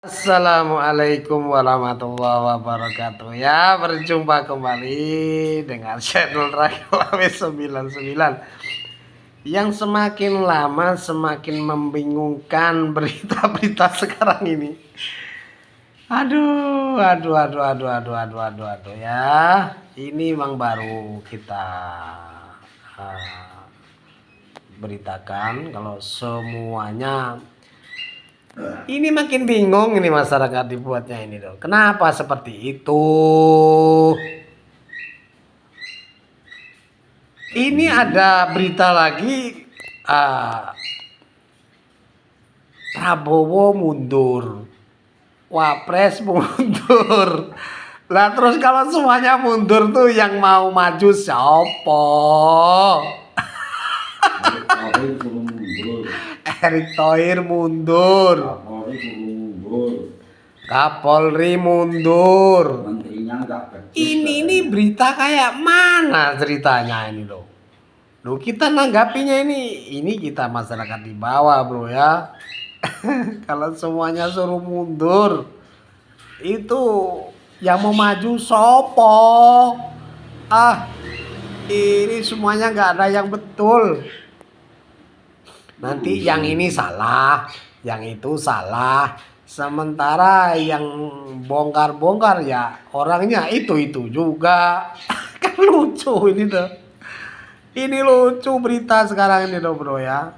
Assalamualaikum warahmatullahi wabarakatuh. Ya, berjumpa kembali dengan channel Ragilame 99 yang semakin lama semakin membingungkan berita-berita sekarang ini. Aduh ya. Ini memang baru kita beritakan kalau semuanya ini makin bingung ini masyarakat dibuatnya ini dong. Kenapa seperti itu? Ini ada berita lagi Prabowo mundur, Wapres mundur. Lah terus kalau semuanya mundur tuh yang mau maju siapa? Erick Thohir mundur. Kapolri mundur. Ini berita kayak mana ceritanya ini loh. Loh kita nanggapinya ini kita masyarakat di bawah bro ya. Kalau semuanya suruh mundur itu yang mau maju sopo. Ini semuanya nggak ada yang betul. Nanti yang ini salah, yang itu salah. Sementara yang bongkar-bongkar ya orangnya itu juga. Kan lucu ini tuh. Ini lucu berita sekarang ini tuh bro ya.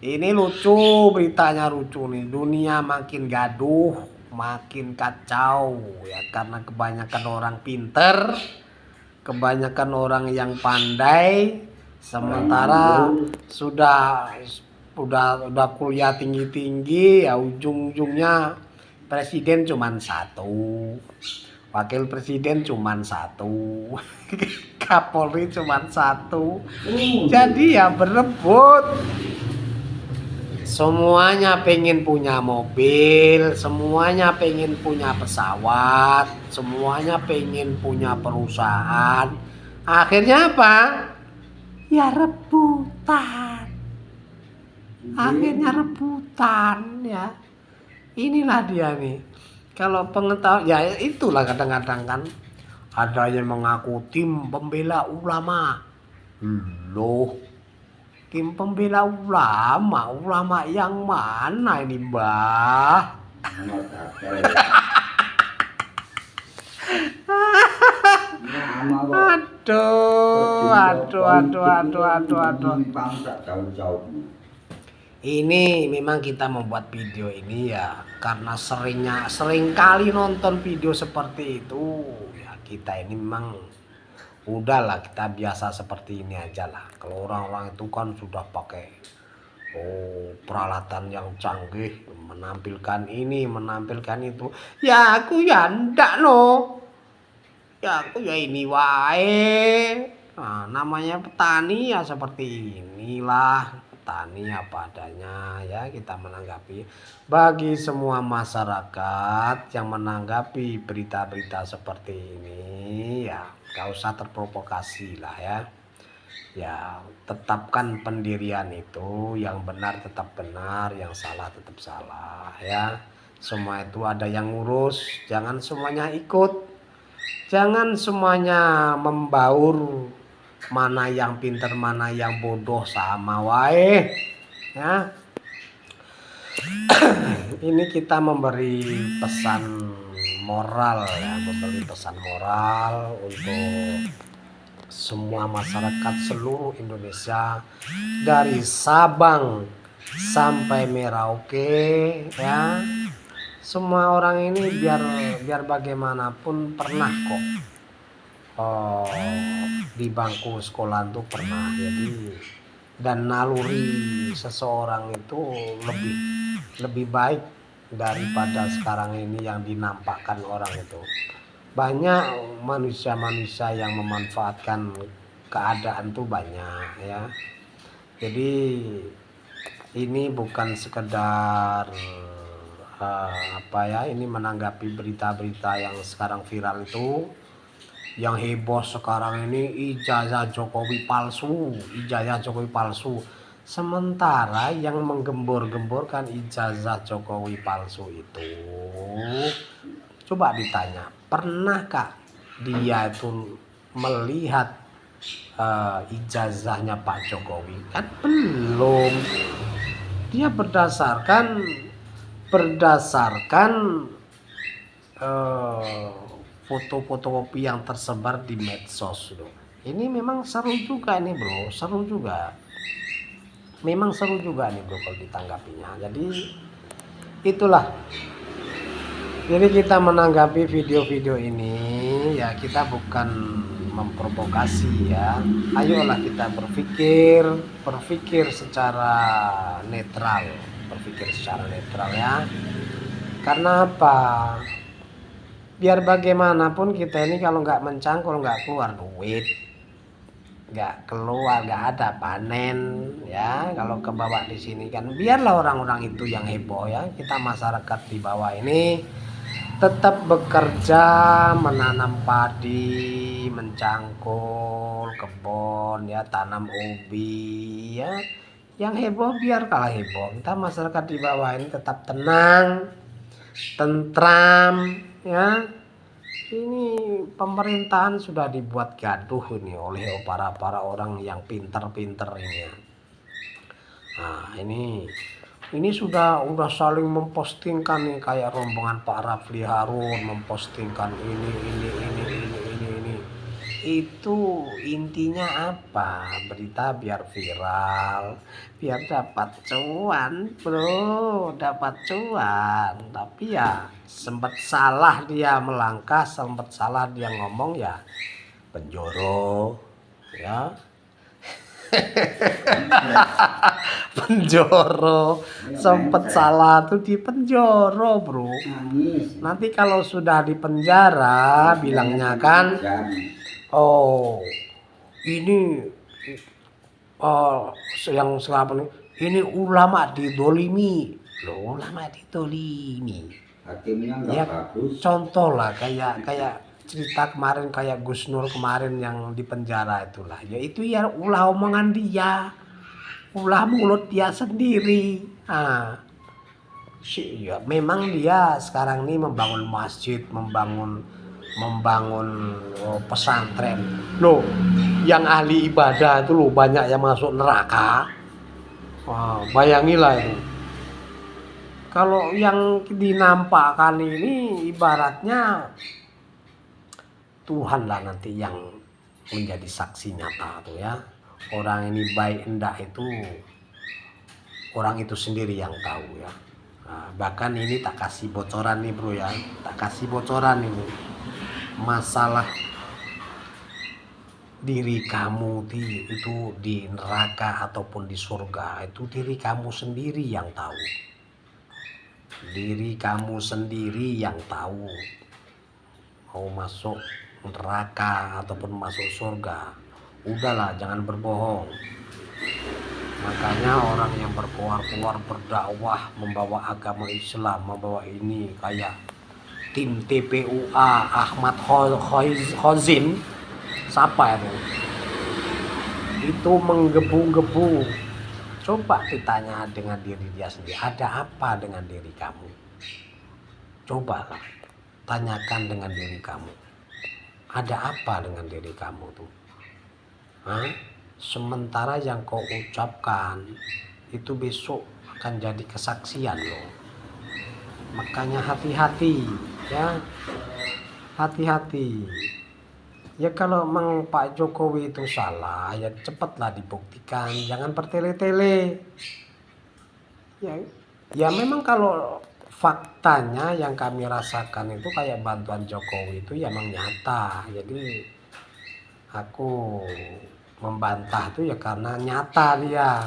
Ini lucu, beritanya lucu nih. Dunia makin gaduh, makin kacau ya karena kebanyakan orang pinter, kebanyakan orang yang pandai. Sementara sudah kuliah tinggi-tinggi ya ujung-ujungnya presiden cuman satu, wakil presiden cuman satu, Kapolri cuman satu. Jadi ya berebut. Semuanya pengen punya mobil, semuanya pengen punya pesawat, semuanya pengen punya perusahaan. Akhirnya apa? Ya rebutan. Akhirnya rebutan ya. Inilah dia nih. Kalau pengetahuan ya itulah kadang-kadang kan ada yang mengaku tim pembela ulama. Loh, tim pembela ulama yang mana ini Mbah? Aduh. Ini memang kita membuat video ini ya karena sering kali nonton video seperti itu ya kita ini memang udahlah kita biasa seperti ini aja lah. Kalau orang-orang itu kan sudah pakai peralatan yang canggih menampilkan ini menampilkan itu ya aku ya ndak no. Ya aku ya ini wae. Nah, namanya petani ya seperti inilah, petani apa adanya ya kita menanggapi. Bagi semua masyarakat yang menanggapi berita-berita seperti ini ya gak usah terprovokasi lah ya. Ya tetapkan pendirian itu, yang benar tetap benar, yang salah tetap salah ya. Semua itu ada yang ngurus, jangan semuanya ikut. Jangan semuanya membaur, mana yang pinter mana yang bodoh sama wae ya. Ini kita memberi pesan moral ya, memberi pesan moral untuk semua masyarakat seluruh Indonesia dari Sabang sampai Merauke ya. Semua orang ini biar bagaimanapun pernah kok di bangku sekolah itu pernah. Jadi dan naluri seseorang itu lebih baik daripada sekarang ini yang dinampakkan orang itu. Banyak manusia-manusia yang memanfaatkan keadaan tuh banyak ya. Jadi ini bukan sekedar ini menanggapi berita-berita yang sekarang viral itu. Yang heboh sekarang ini ijazah Jokowi palsu. Sementara yang menggembor-gemborkan ijazah Jokowi palsu itu, coba ditanya, pernahkah dia itu melihat ijazahnya Pak Jokowi? Kan belum. Dia berdasarkan foto-fotokopi yang tersebar di medsos loh. Ini memang seru juga nih bro, seru juga. Memang seru juga nih bro kalau ditanggapinya. Jadi itulah. Jadi kita menanggapi video-video ini ya, kita bukan memprovokasi ya. Ayolah kita berpikir secara netral, ya. Karena apa? Biar bagaimanapun kita ini kalau nggak mencangkul, nggak keluar duit, nggak ada panen ya. Kalau kebawa di sini kan biarlah orang-orang itu yang heboh ya. Kita masyarakat di bawah ini tetap bekerja, menanam padi, mencangkul kebun ya, tanam ubi ya. Yang heboh biar kalah heboh. Kita masyarakat di bawah ini tetap tenang, tentram ya. Ini pemerintahan sudah dibuat gaduh ini oleh para orang yang pinter-pinter ini ya. Nah ini sudah saling mempostingkan nih, kayak rombongan Pak Rafli Harun mempostingkan ini. Itu intinya apa? Berita biar viral, biar dapat cuan bro, dapat cuan. Tapi ya sempat salah dia melangkah, sempat salah dia ngomong ya penjoro ya. Penjoro, sempet salah tuh di penjoro bro. Nanti kalau sudah di penjara bilangnya kan, oh ini yang selama ini ulama didolimi. Loh, ulama didolimi ya, contoh lah kayak cerita kemarin, kayak Gus Nur kemarin yang di penjara itulah ya, itu ya ulah omongan dia, ulah mulut dia sendiri. Ya memang dia sekarang ini membangun masjid, membangun pesantren loh, yang ahli ibadah itu loh banyak yang masuk neraka. Bayangilah itu. Kalau yang dinampakkan ini ibaratnya Tuhan lah nanti yang menjadi saksi nyata tuh ya. Orang ini baik enggak itu orang itu sendiri yang tahu ya. Bahkan ini tak kasih bocoran nih bro ya, tak kasih bocoran ini. Masalah diri kamu itu di neraka ataupun di surga, itu diri kamu sendiri yang tahu. Diri kamu sendiri yang tahu mau masuk neraka ataupun masuk surga. Udahlah, jangan berbohong. Makanya orang yang berkeluar berdakwah, membawa agama Islam, membawa ini kayak tim TPUA Ahmad Khozin, siapa itu menggebu-gebu. Coba ditanya dengan diri dia sendiri, ada apa dengan diri kamu? Coba tanyakan dengan diri kamu, ada apa dengan diri kamu tuh? Sementara yang kau ucapkan itu besok akan jadi kesaksian loh. Makanya hati-hati ya, hati-hati ya. Kalau memang Pak Jokowi itu salah ya cepatlah dibuktikan, jangan bertele-tele ya. Memang kalau faktanya yang kami rasakan itu kayak bantuan Jokowi itu ya memang nyata. Jadi aku membantah itu ya karena nyata dia,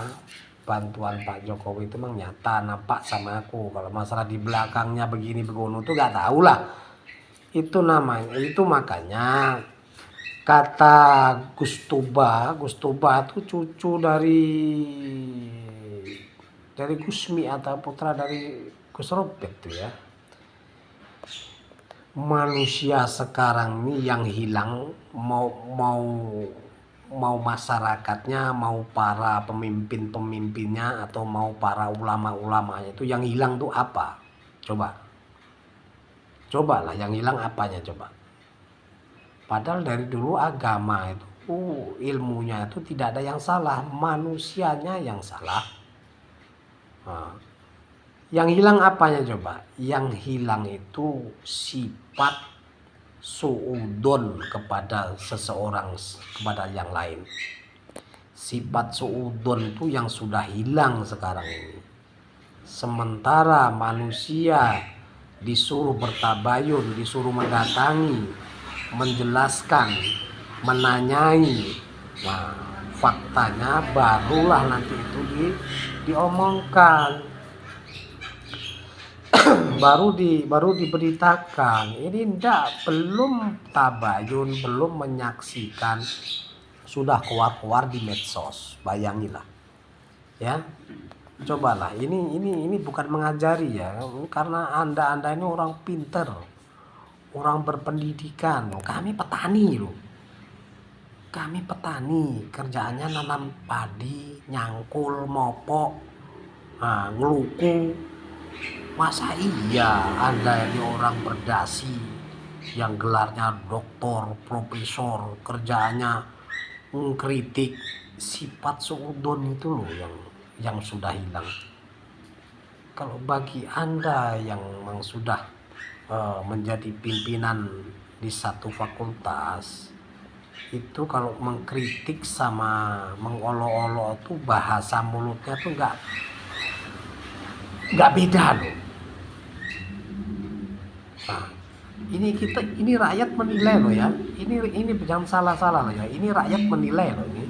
bantuan Pak Jokowi itu memang nyata, nampak sama aku. Kalau masalah di belakangnya begini begono tuh gak tahu lah. Itu namanya, itu makanya kata Gus Tuba itu cucu dari Gusmi atau putra dari Gus Robert tuh ya. Manusia sekarang ini yang hilang mau mau masyarakatnya, mau para pemimpin-pemimpinnya, atau mau para ulama-ulamanya, itu yang hilang tuh apa? Cobalah yang hilang apanya coba. Padahal dari dulu agama itu ilmunya itu tidak ada yang salah, manusianya yang salah. Nah, yang hilang apanya coba? Yang hilang itu sifat suudon kepada seseorang, kepada yang lain. Sifat suudon itu yang sudah hilang sekarang ini. Sementara manusia disuruh bertabayun, disuruh mendatangi, menjelaskan, menanyai. Nah, faktanya barulah nanti itu diomongkan. baru diberitakan. Ini belum tabayun, belum menyaksikan, sudah keluar di medsos. Bayangilah, ya. Cobalah, ini bukan mengajari ya, karena anda ini orang pinter, orang berpendidikan. Kami petani loh, kami petani, kerjaannya nanam padi, nyangkul, mopok, ngeluku. Masa iya anda ini orang berdasi yang gelarnya doktor, profesor, kerjaannya mengkritik? Sifat suudon itu loh yang sudah hilang. Kalau bagi anda yang memang sudah menjadi pimpinan di satu fakultas, itu kalau mengkritik sama mengolok-olok tuh bahasa mulutnya tuh nggak beda loh. Nah, ini rakyat menilai loh ya. Ini jangan salah loh ya. Ini rakyat menilai loh ini.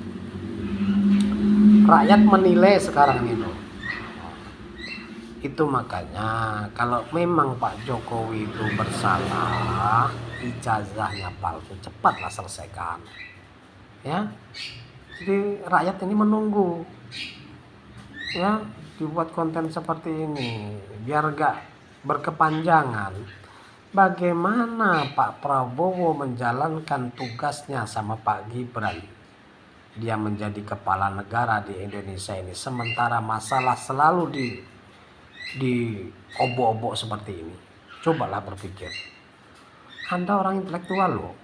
Rakyat menilai sekarang ini loh. Itu makanya kalau memang Pak Jokowi itu bersalah, ijazahnya palsu, cepatlah selesaikan. Ya. Jadi rakyat ini menunggu. Ya, dibuat konten seperti ini biar gak berkepanjangan. Bagaimana Pak Prabowo menjalankan tugasnya sama Pak Gibran? Dia menjadi kepala negara di Indonesia ini, sementara masalah selalu di obok-obok seperti ini. Cobalah berpikir. Anda orang intelektual loh,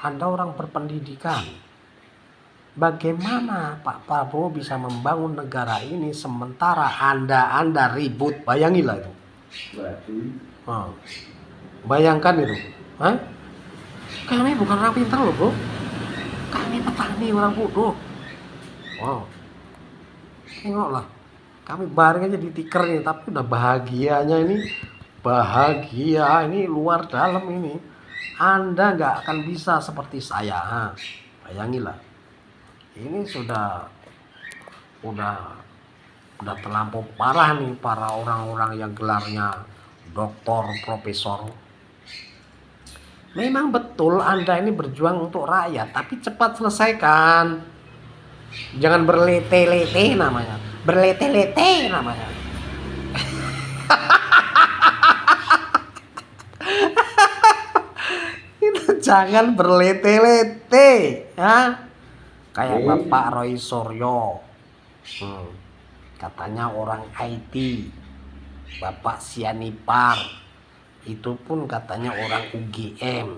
Anda orang berpendidikan. Bagaimana Pak Prabowo bisa membangun negara ini sementara Anda ribut? Bayangilah itu. Bayangkan itu. Kami bukan orang pintar loh bro, kami petani orang bodoh. Wow, tengoklah, kami bareng aja di tikar ini, tapi udah bahagianya ini, bahagia ini luar dalam ini. Anda nggak akan bisa seperti saya. Bayangilah, ini udah terlampau parah nih para orang-orang yang gelarnya doktor, profesor. Memang betul Anda ini berjuang untuk rakyat, tapi cepat selesaikan. Jangan berlete-lete namanya. Berlete-lete namanya. Itu jangan berlete-lete, ya. Kayak Bapak Roy Suryo. Katanya orang IT. Bapak Sianipar. Itu pun katanya orang UGM.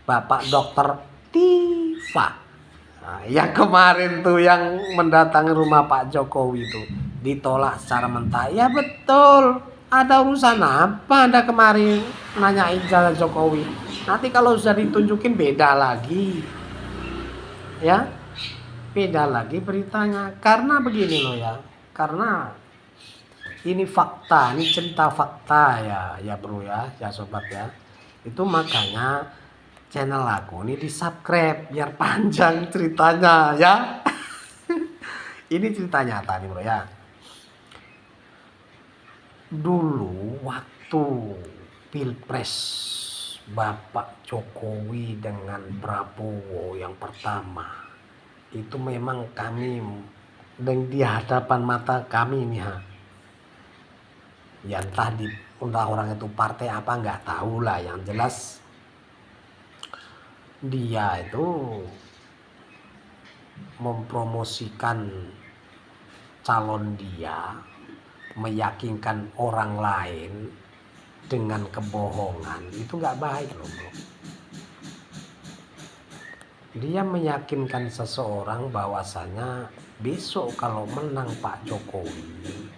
Bapak Dokter Tifa, yang kemarin tuh yang mendatangi rumah Pak Jokowi itu ditolak secara mentah. Ya betul, ada urusan apa Anda kemarin nanyain jalan Jokowi? Nanti kalau sudah ditunjukin beda lagi, ya beda lagi beritanya. Karena begini loh ya, karena ini fakta, ini cerita fakta ya bro ya sobat ya. Itu makanya channel aku ini di subscribe biar panjang ceritanya ya. Ini cerita nyata nih bro ya. Dulu waktu pilpres Bapak Jokowi dengan Prabowo yang pertama, itu memang kami di hadapan mata kami nih ya, entah orang itu partai apa nggak tahu lah, yang jelas dia itu mempromosikan calon dia, meyakinkan orang lain dengan kebohongan, itu nggak baik loh bro. Dia meyakinkan seseorang bahwasanya besok kalau menang Pak Jokowi,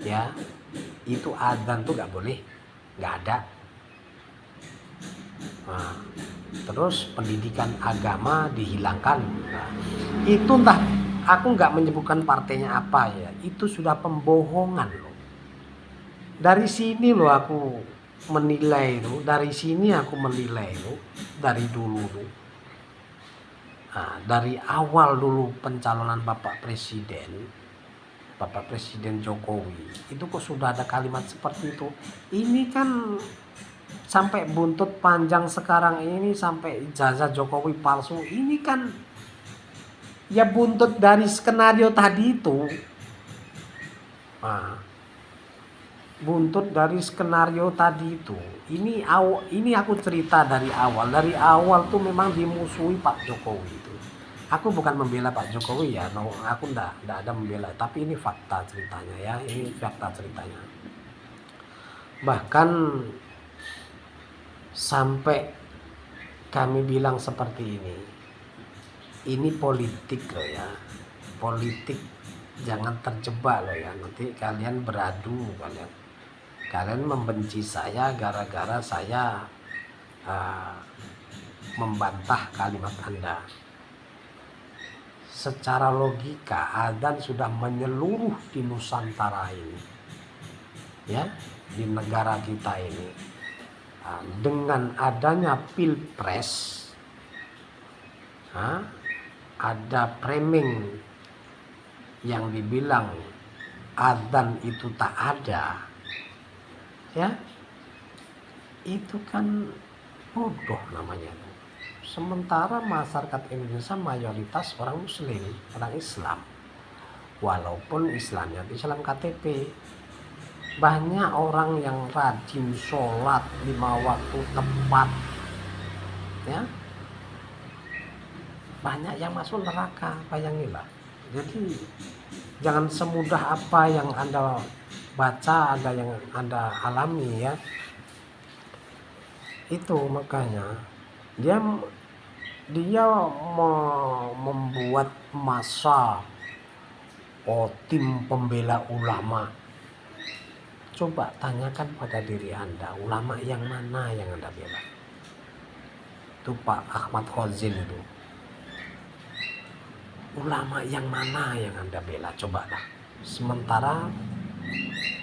ya itu adzan tuh nggak boleh, nggak ada. Nah, terus pendidikan agama dihilangkan. Nah, itu entah, aku nggak menyebutkan partainya apa ya, itu sudah pembohongan loh. Dari sini loh aku menilai itu, dari sini aku menilai itu, dari dulu tuh. Nah, dari awal dulu pencalonan Bapak Presiden Jokowi, itu kok sudah ada kalimat seperti itu. Ini kan sampai buntut panjang sekarang ini, sampai ijazah Jokowi palsu, ini kan ya buntut dari skenario tadi itu. Nah, buntut dari skenario tadi itu. Ini aku cerita dari awal. Dari awal tuh memang dimusuhi Pak Jokowi itu. Aku bukan membela Pak Jokowi ya, no, aku enggak ada membela, tapi ini fakta ceritanya ya, ini fakta ceritanya. Bahkan sampai kami bilang seperti ini politik loh ya, politik, jangan terjebak loh ya, nanti kalian beradu, kalian membenci saya gara-gara saya membantah kalimat Anda. Secara logika adzan sudah menyeluruh di Nusantara ini, ya, di negara kita ini. Nah, dengan adanya pilpres, ada framing yang dibilang adzan itu tak ada, ya, itu kan bodoh namanya. Sementara masyarakat Indonesia mayoritas orang Muslim, orang Islam. Walaupun Islamnya Islam KTP. Banyak orang yang rajin sholat 5 waktu tepat. Ya. Banyak yang masuk neraka, bayangilah. Jadi jangan semudah apa yang Anda baca, ada yang Anda alami ya. Itu makanya dia membuat masa tim pembela ulama. Coba tanyakan pada diri Anda, ulama yang mana yang Anda bela? Itu Pak Ahmad Khazin itu. Ulama yang mana yang Anda bela? Cobalah. Sementara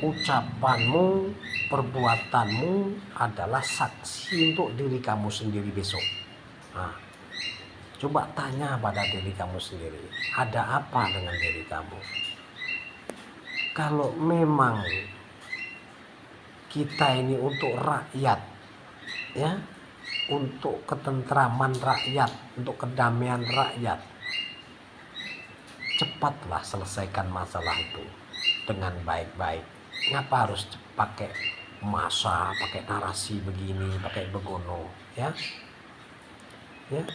ucapanmu, perbuatanmu adalah saksi untuk diri kamu sendiri besok. Nah, coba tanya pada diri kamu sendiri, ada apa dengan diri kamu? Kalau memang kita ini untuk rakyat, ya, untuk ketentraman rakyat, untuk kedamaian rakyat, cepatlah selesaikan masalah itu dengan baik-baik. Ngapa harus pakai masa, pakai narasi begini, pakai begono, ya? Ya.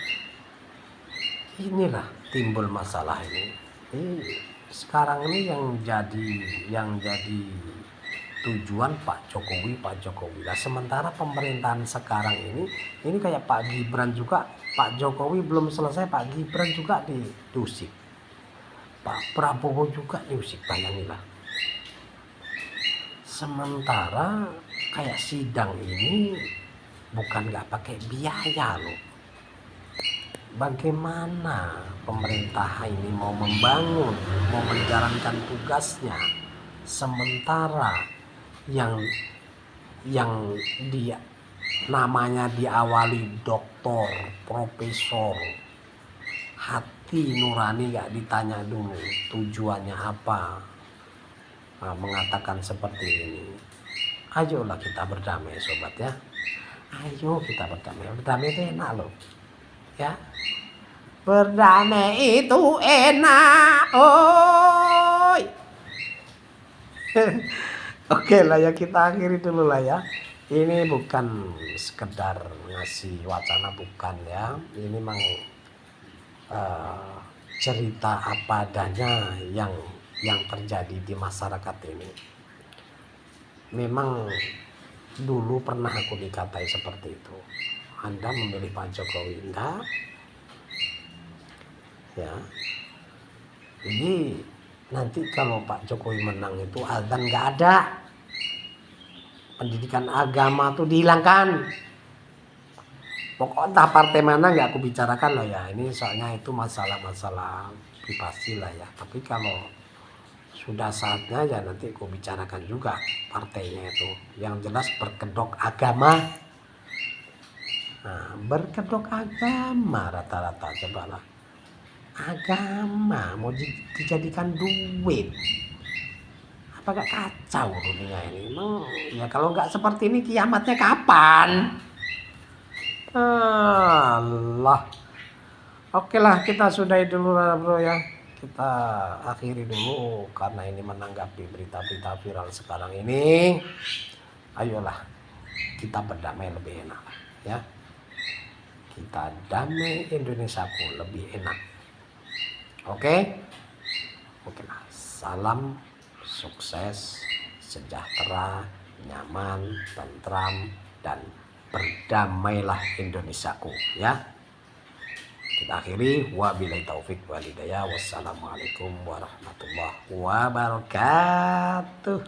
Inilah timbul masalah ini. Sekarang ini yang jadi tujuan Pak Jokowi. Lah sementara pemerintahan sekarang ini kayak Pak Gibran juga, Pak Jokowi belum selesai, Pak Gibran juga diusik, Pak Prabowo juga diusik, bayangilah. Sementara kayak sidang ini bukan nggak pakai biaya loh. Bagaimana pemerintah ini mau membangun, mau menjalankan tugasnya, sementara yang dia namanya diawali doktor, profesor, hati nurani gak ditanya dulu tujuannya apa, mengatakan seperti ini. Ayolah kita berdamai sobat ya, ayo kita berdamai itu enak loh ya, berdamai itu enak, oi. Oke lah ya, kita akhiri dulu lah ya. Ini bukan sekedar ngasih wacana, bukan ya. Ini memang cerita apa adanya yang terjadi di masyarakat ini. Memang dulu pernah aku dikatai seperti itu. Anda memilih Pak Jokowi, enggak? Ya. Jadi nanti kalau Pak Jokowi menang itu azan nggak ada. Pendidikan agama tuh dihilangkan. Pokoknya entah partai mana nggak aku bicarakan loh ya. Ini soalnya itu masalah-masalah privasi lah ya. Tapi kalau sudah saatnya ya nanti aku bicarakan juga partainya itu. Yang jelas berkedok agama. Nah, berkedok agama rata-rata coba lah. Agama mau dijadikan duit. Apa gak kacau dunia ini? Emang ya kalau nggak seperti ini kiamatnya kapan? Allah. Oke lah, kita sudahi dulu lah bro ya. Kita akhiri dulu karena ini menanggapi berita-berita viral sekarang ini. Ayolah kita berdamai lebih enak ya. Kita damai Indonesiaku lebih enak. Oke? Oke lah. Salam sukses, sejahtera, nyaman, tentram, dan berdamailah Indonesiaku ya. Kita akhiri, wabillahi taufik walhidayah. Wassalamualaikum warahmatullahi wabarakatuh.